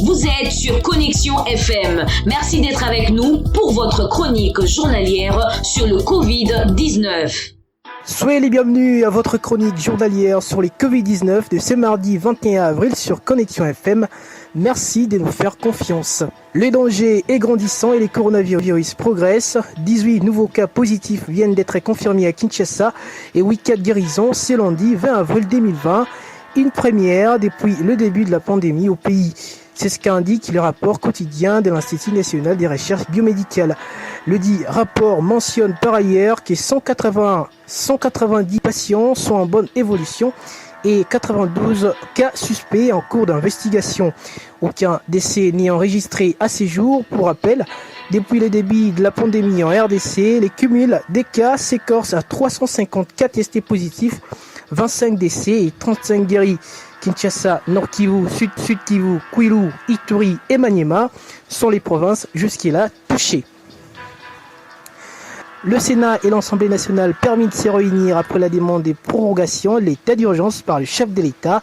Vous êtes sur Connexion FM. Merci d'être avec nous pour votre chronique journalière sur le Covid-19. Soyez les bienvenus à votre chronique journalière sur les Covid-19 de ce mardi 21 avril sur Connexion FM. Merci de nous faire confiance. Le danger est grandissant et les coronavirus progressent. 18 nouveaux cas positifs viennent d'être confirmés à Kinshasa et 8 cas de guérison ce lundi 20 avril 2020. Une première depuis le début de la pandémie au pays. C'est ce qu'indique le rapport quotidien de l'Institut national des recherches biomédicales. Le dit rapport mentionne par ailleurs que 190 patients sont en bonne évolution et 92 cas suspects en cours d'investigation. Aucun décès n'est enregistré à ces jours. Pour rappel, depuis le début de la pandémie en RDC, les cumuls des cas s'écorcent à 350 cas testés positifs, 25 décès et 35 guéris. Kinshasa, Nord Kivu, Sud Kivu, Kwilu, Ituri et Maniema sont les provinces jusqu'à touchées. Le Sénat et l'Assemblée nationale permis de se réunir après la demande des prorogations de l'état d'urgence par le chef de l'État.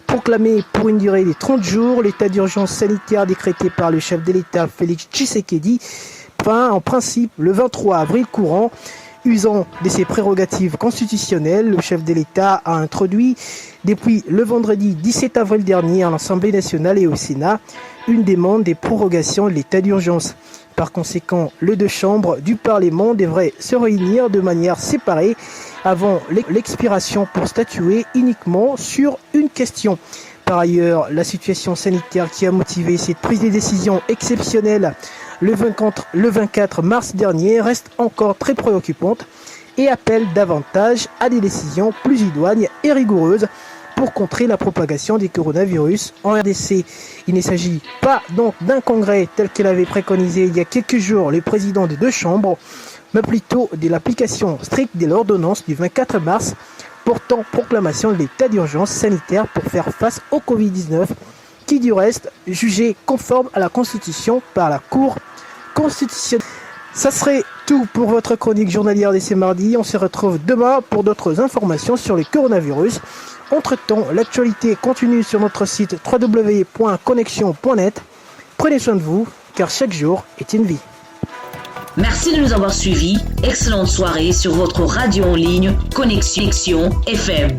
Proclamé pour une durée de 30 jours, l'état d'urgence sanitaire décrété par le chef de l'État Félix Tshisekedi prend en principe le 23 avril courant. Usant de ses prérogatives constitutionnelles, le chef de l'État a introduit depuis le vendredi 17 avril dernier à l'Assemblée nationale et au Sénat une demande des prorogations de l'état d'urgence. Par conséquent, les deux chambres du Parlement devraient se réunir de manière séparée avant l'expiration pour statuer uniquement sur une question. Par ailleurs, la situation sanitaire qui a motivé cette prise de décision exceptionnelle le 24 mars dernier reste encore très préoccupante et appelle davantage à des décisions plus idoines et rigoureuses pour contrer la propagation des coronavirus en RDC. Il ne s'agit pas donc d'un congrès tel que l'avait préconisé il y a quelques jours le président des deux chambres, mais plutôt de l'application stricte de l'ordonnance du 24 mars portant proclamation de l'état d'urgence sanitaire pour faire face au Covid-19, qui du reste jugé conforme à la Constitution par la Cour constitutionnelle. Ça serait tout pour votre chronique journalière de ce mardi. On se retrouve demain pour d'autres informations sur le coronavirus. Entre-temps, l'actualité continue sur notre site www.connexion.net. Prenez soin de vous, car chaque jour est une vie. Merci de nous avoir suivis. Excellente soirée sur votre radio en ligne Connexion FM.